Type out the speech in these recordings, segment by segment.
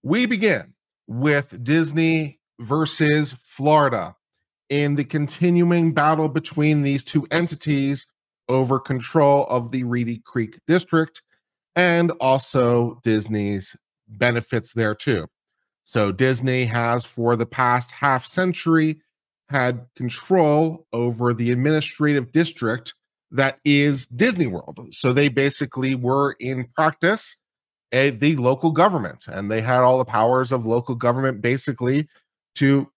We begin with Disney versus Florida in the continuing battle between these two entities over control of the Reedy Creek District and also Disney's benefits there too. So Disney has, for the past half century, had control over the administrative district that is Disney World. So they basically were, in practice, the local government, and they had all the powers of local government basically to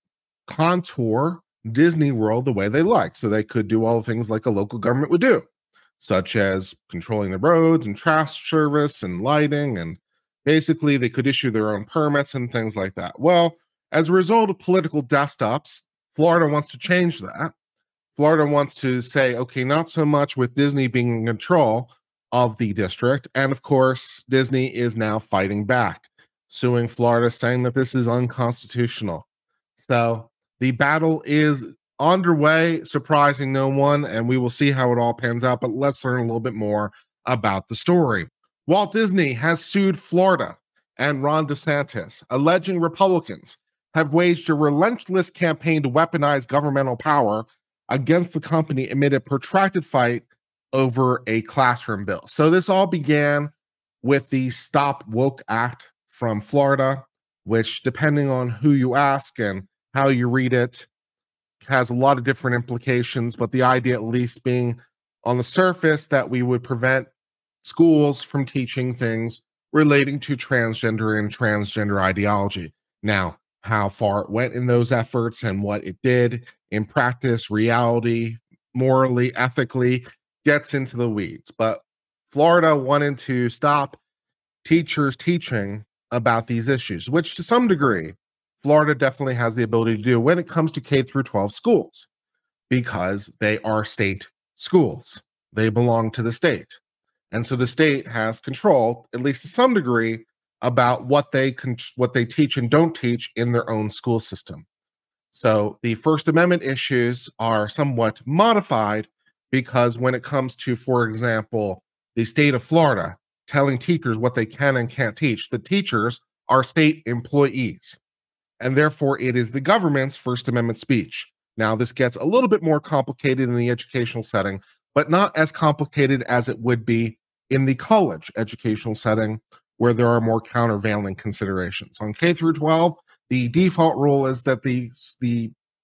contour Disney World the way they liked. So they could do all the things like a local government would do, such as controlling the roads and trash service and lighting, and basically they could issue their own permits and things like that. Well, as a result of political dust-ups, Florida wants to change that. Florida wants to say, okay, not so much with Disney being in control of the district. And of course, Disney is now fighting back, suing Florida, saying that this is unconstitutional. So the battle is underway, surprising no one, and we will see how it all pans out. But let's learn a little bit more about the story. Walt Disney has sued Florida and Ron DeSantis, alleging Republicans have waged a relentless campaign to weaponize governmental power against the company amid a protracted fight over a classroom bill. So this all began with the Stop Woke Act from Florida, which, depending on who you ask and how you read it, has a lot of different implications, but the idea at least being on the surface that we would prevent schools from teaching things relating to transgender and transgender ideology. Now, how far it went in those efforts and what it did in practice, reality, morally, ethically, gets into the weeds. But Florida wanted to stop teachers teaching about these issues, which to some degree, Florida definitely has the ability to do when it comes to K through 12 schools, because they are state schools. They belong to the state. And so the state has control, at least to some degree, about what they teach and don't teach in their own school system. So the First Amendment issues are somewhat modified because when it comes to, for example, the state of Florida telling teachers what they can and can't teach, the teachers are state employees, and therefore it is the government's First Amendment speech. Now, this gets a little bit more complicated in the educational setting, but not as complicated as it would be in the college educational setting, where there are more countervailing considerations. On K through 12, the default rule is that the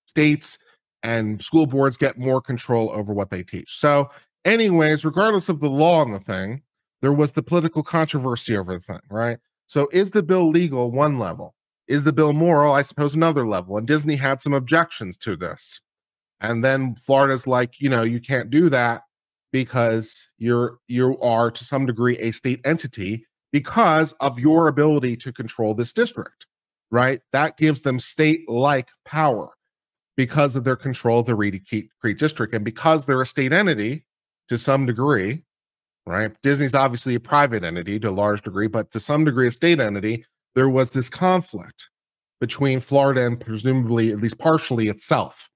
states and school boards get more control over what they teach. So anyways, regardless of the law on the thing, there was the political controversy over the thing, right? So is the bill legal? One level. Is the bill moral? I suppose another level. And Disney had some objections to this. And then Florida's like, you can't do that because you are to some degree a state entity because of your ability to control this district, right? That gives them state-like power because of their control of the Reedy Creek District. And because they're a state entity to some degree, right? Disney's obviously a private entity to a large degree, but to some degree a state entity, there was this conflict between Florida and presumably, at least partially, itself.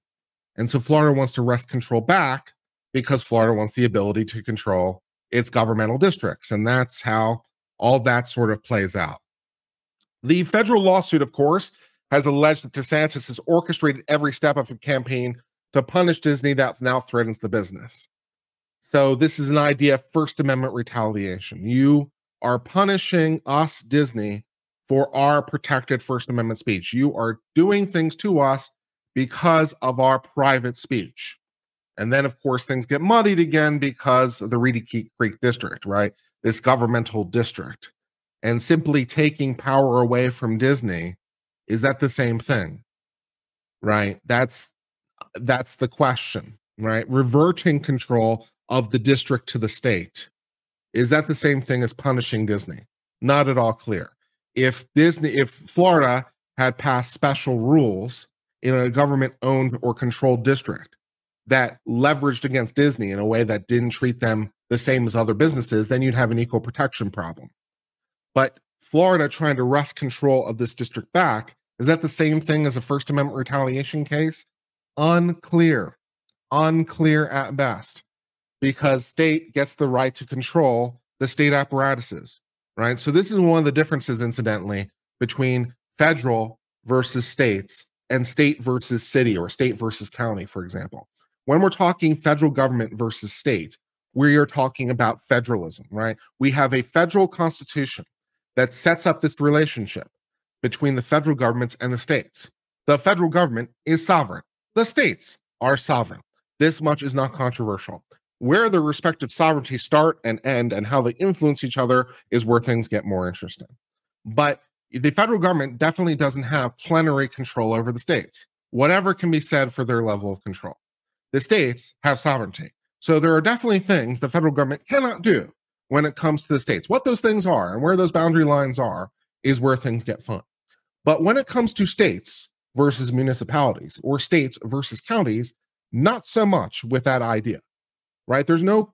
And so Florida wants to wrest control back because Florida wants the ability to control its governmental districts. And that's how all that sort of plays out. The federal lawsuit, of course, has alleged that DeSantis has orchestrated every step of a campaign to punish Disney that now threatens the business. So this is an idea of First Amendment retaliation. You are punishing us, Disney, for our protected First Amendment speech. You are doing things to us because of our private speech. And then, of course, things get muddied again because of the Reedy Creek District, right? This governmental district. And simply taking power away from Disney, is that the same thing? Right? That's the question, right? Reverting control of the district to the state. Is that the same thing as punishing Disney? Not at all clear. If Florida had passed special rules in a government-owned or controlled district that leveraged against Disney in a way that didn't treat them the same as other businesses, then you'd have an equal protection problem. But Florida trying to wrest control of this district back, is that the same thing as a First Amendment retaliation case? Unclear. Unclear at best. Because state gets the right to control the state apparatuses, right? So this is one of the differences, incidentally, between federal versus states and state versus city or state versus county, for example. When we're talking federal government versus state, we are talking about federalism, right? We have a federal constitution that sets up this relationship between the federal governments and the states. The federal government is sovereign. The states are sovereign. This much is not controversial. Where the respective sovereignties start and end and how they influence each other is where things get more interesting. But the federal government definitely doesn't have plenary control over the states. Whatever can be said for their level of control. The states have sovereignty. So there are definitely things the federal government cannot do when it comes to the states. What those things are and where those boundary lines are is where things get fun. But when it comes to states versus municipalities or states versus counties, not so much with that idea, right? There's no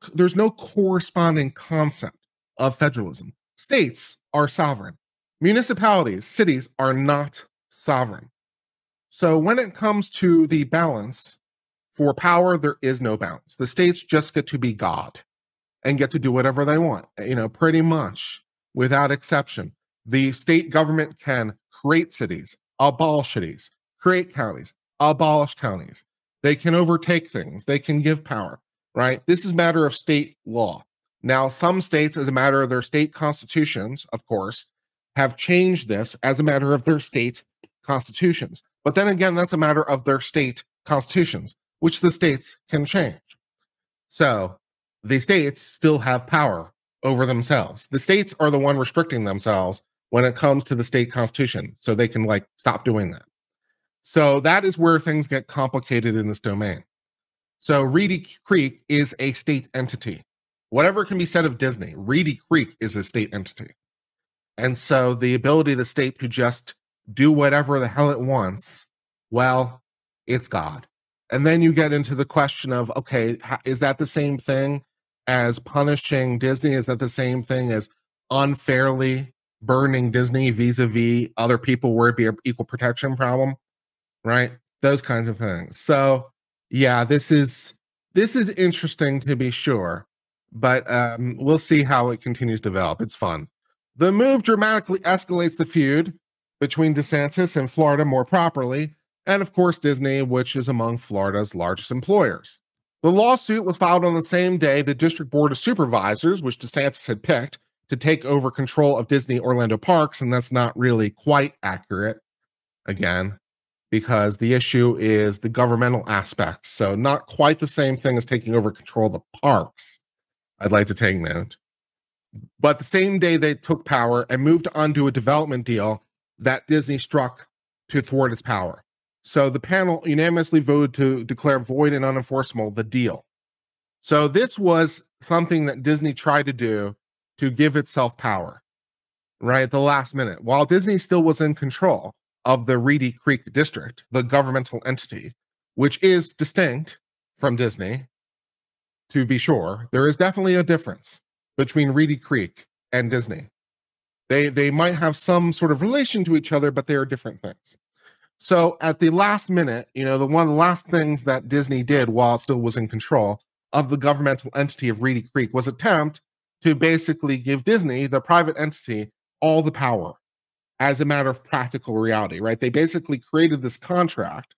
corresponding concept of federalism. States are sovereign. Municipalities, cities are not sovereign. So when it comes to the balance for power, there is no balance. The states just get to be God and get to do whatever they want, pretty much without exception. The state government can create cities, abolish cities, create counties, abolish counties. They can overtake things. They can give power, right? This is a matter of state law. Now, some states, as a matter of their state constitutions, of course, have changed this as a matter of their state constitutions. But then again, that's a matter of their state constitutions, which the states can change. So the states still have power over themselves. The states are the one restricting themselves when it comes to the state constitution, so they can stop doing that. So that is where things get complicated in this domain. So Reedy Creek is a state entity. Whatever can be said of Disney, Reedy Creek is a state entity. And so the ability of the state to just do whatever the hell it wants, well, it's God. And then you get into the question of, okay, is that the same thing as punishing Disney? Is that the same thing as unfairly burning Disney vis-a-vis other people where it'd be an equal protection problem, right? Those kinds of things. So yeah, this is interesting to be sure, but we'll see how it continues to develop. It's fun. The move dramatically escalates the feud between DeSantis and Florida more properly, and of course Disney, which is among Florida's largest employers. The lawsuit was filed on the same day the District Board of Supervisors, which DeSantis had picked, to take over control of Disney Orlando parks, and that's not really quite accurate, again, because the issue is the governmental aspects. So not quite the same thing as taking over control of the parks, I'd like to take note. But the same day they took power and moved on to a development deal that Disney struck to thwart its power. So the panel unanimously voted to declare void and unenforceable the deal. So this was something that Disney tried to do to give itself power, right at the last minute. While Disney still was in control of the Reedy Creek District, the governmental entity, which is distinct from Disney, to be sure, there is definitely a difference between Reedy Creek and Disney. They might have some sort of relation to each other, but they are different things. So at the last minute, one of the last things that Disney did while it still was in control of the governmental entity of Reedy Creek was attempt to basically give Disney, the private entity, all the power as a matter of practical reality, right? They basically created this contract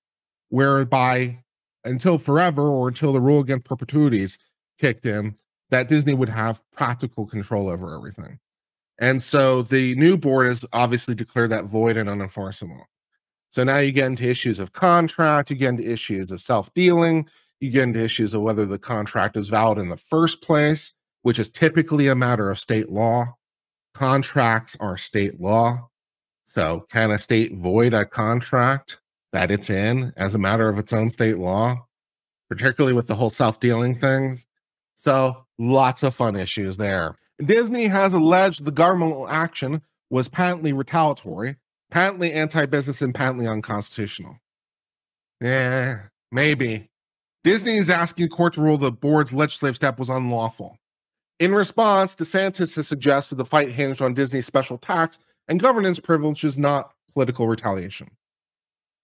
whereby until forever or until the rule against perpetuities kicked in, that Disney would have practical control over everything. And so the new board has obviously declared that void and unenforceable. So now you get into issues of contract, you get into issues of self-dealing, you get into issues of whether the contract is valid in the first place, which is typically a matter of state law. Contracts are state law. So can a state void a contract that it's in as a matter of its own state law, particularly with the whole self-dealing things? So lots of fun issues there. Disney has alleged the governmental action was patently retaliatory, patently anti-business, and patently unconstitutional. Yeah, maybe. Disney is asking the court to rule the board's legislative step was unlawful. In response, DeSantis has suggested the fight hinged on Disney's special tax and governance privileges, not political retaliation.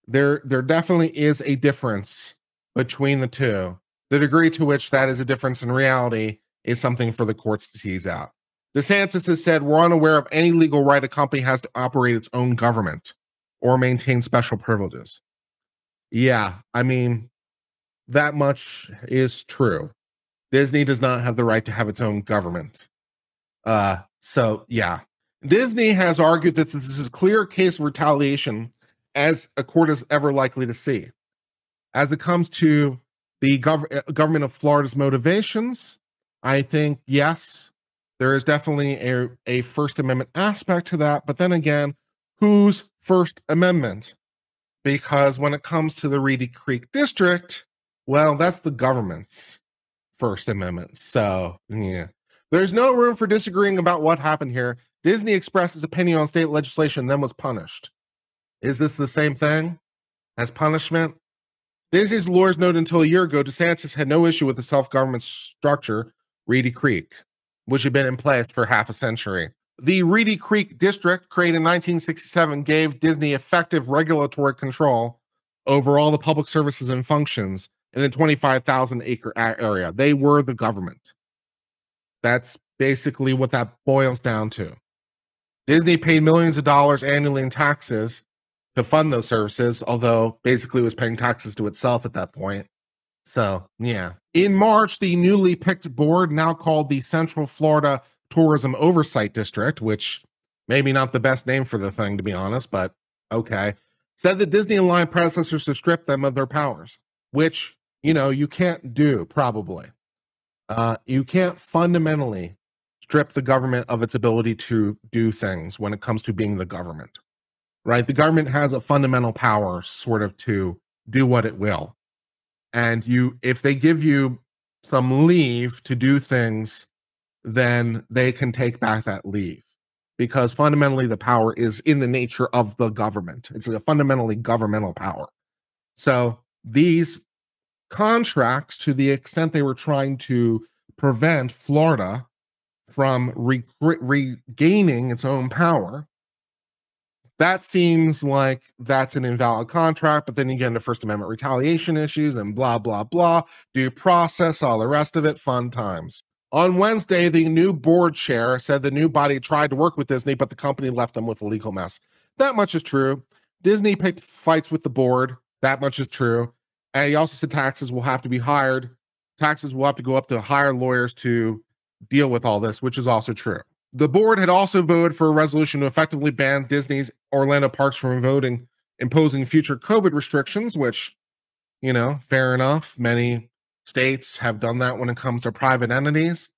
There definitely is a difference between the two. The degree to which that is a difference in reality is something for the courts to tease out. DeSantis has said, we're unaware of any legal right a company has to operate its own government or maintain special privileges. Yeah, I mean, that much is true. Disney does not have the right to have its own government. So yeah. Disney has argued that this is a clear case of retaliation as a court is ever likely to see. As it comes to the government of Florida's motivations, I think, yes, there is definitely a First Amendment aspect to that. But then again, whose First Amendment? Because when it comes to the Reedy Creek District, well, that's the government's First Amendment. So, yeah. There's no room for disagreeing about what happened here. Disney expressed its opinion on state legislation, then was punished. Is this the same thing as punishment? Disney's lawyers noted until a year ago, DeSantis had no issue with the self-government structure, Reedy Creek, which had been in place for half a century. The Reedy Creek District, created in 1967, gave Disney effective regulatory control over all the public services and functions in the 25,000-acre area. They were the government. That's basically what that boils down to. Disney paid millions of dollars annually in taxes to fund those services, although basically it was paying taxes to itself at that point. So, yeah. In March, the newly picked board, now called the Central Florida Tourism Oversight District, which maybe not the best name for the thing, to be honest, but okay, said that Disney and line predecessors to strip them of their powers, which, you can't do, probably. You can't fundamentally strip the government of its ability to do things when it comes to being the government, right? The government has a fundamental power sort of to do what it will. And if they give you some leave to do things, then they can take back that leave, because fundamentally the power is in the nature of the government. It's a fundamentally governmental power. So these contracts, to the extent they were trying to prevent Florida from regaining its own power, that seems like that's an invalid contract. But then you get into First Amendment retaliation issues and blah, blah, blah, due process, all the rest of it, fun times. On Wednesday, the new board chair said the new body tried to work with Disney, but the company left them with a legal mess. That much is true. Disney picked fights with the board. That much is true. And he also said taxes will have to be hired. Taxes will have to go up to hire lawyers to deal with all this, which is also true. The board had also voted for a resolution to effectively ban Disney's Orlando parks from imposing future COVID restrictions, which, fair enough. Many states have done that when it comes to private entities,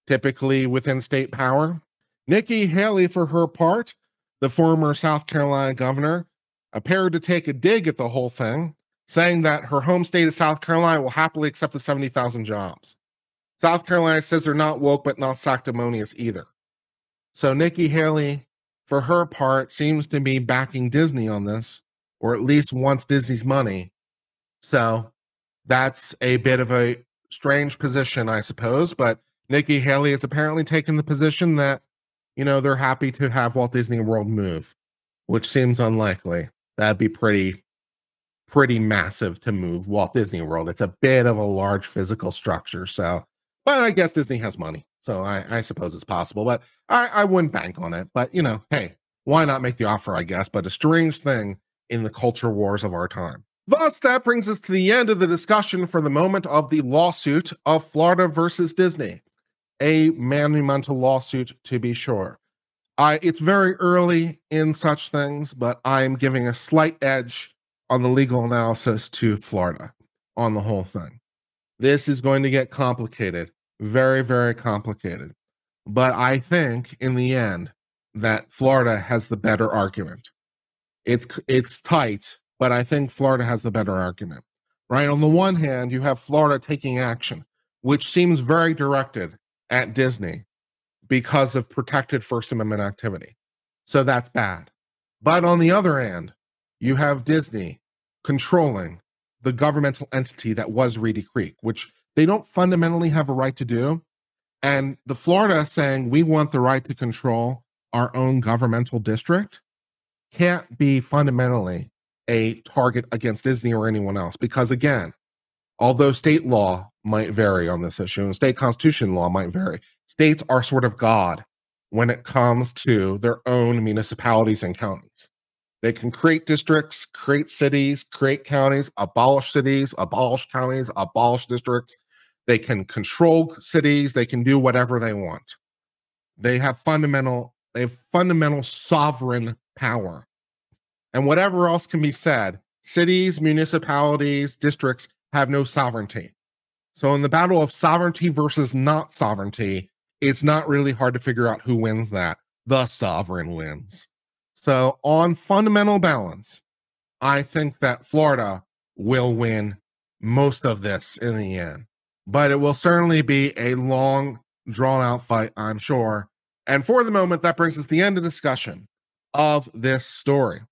typically within state power. Nikki Haley, for her part, the former South Carolina governor, appeared to take a dig at the whole thing, saying that her home state of South Carolina will happily accept the 70,000 jobs. South Carolina says they're not woke, but not sanctimonious either. So Nikki Haley, for her part, seems to be backing Disney on this, or at least wants Disney's money. So that's a bit of a strange position, I suppose. But Nikki Haley has apparently taken the position that, they're happy to have Walt Disney World move, which seems unlikely. That'd be pretty massive to move Walt Disney World. It's a bit of a large physical structure. So, but I guess Disney has money. So I suppose it's possible, but I wouldn't bank on it. But, hey, why not make the offer, I guess? But a strange thing in the culture wars of our time. Thus, that brings us to the end of the discussion for the moment of the lawsuit of Florida versus Disney. A monumental lawsuit, to be sure. It's very early in such things, but I'm giving a slight edge on the legal analysis to Florida on the whole thing. This is going to get complicated. Very, very complicated. But I think in the end that Florida has the better argument. It's tight, but I think Florida has the better argument. Right? On the one hand, you have Florida taking action, which seems very directed at Disney because of protected First Amendment activity. So that's bad. But on the other hand, you have Disney controlling the governmental entity that was Reedy Creek, which they don't fundamentally have a right to do. And the Florida saying we want the right to control our own governmental district can't be fundamentally a target against Disney or anyone else. Because again, although state law might vary on this issue and state constitution law might vary, States are sort of God when it comes to their own municipalities and counties. They can create districts, create cities, create counties, abolish cities, abolish counties, abolish districts. They can control cities. They can do whatever they want. They have fundamental sovereign power. And whatever else can be said, cities, municipalities, districts have no sovereignty. So in the battle of sovereignty versus not sovereignty, it's not really hard to figure out who wins that. The sovereign wins. So on fundamental balance, I think that Florida will win most of this in the end. But it will certainly be a long, drawn-out fight, I'm sure. And for the moment, that brings us to the end of discussion of this story.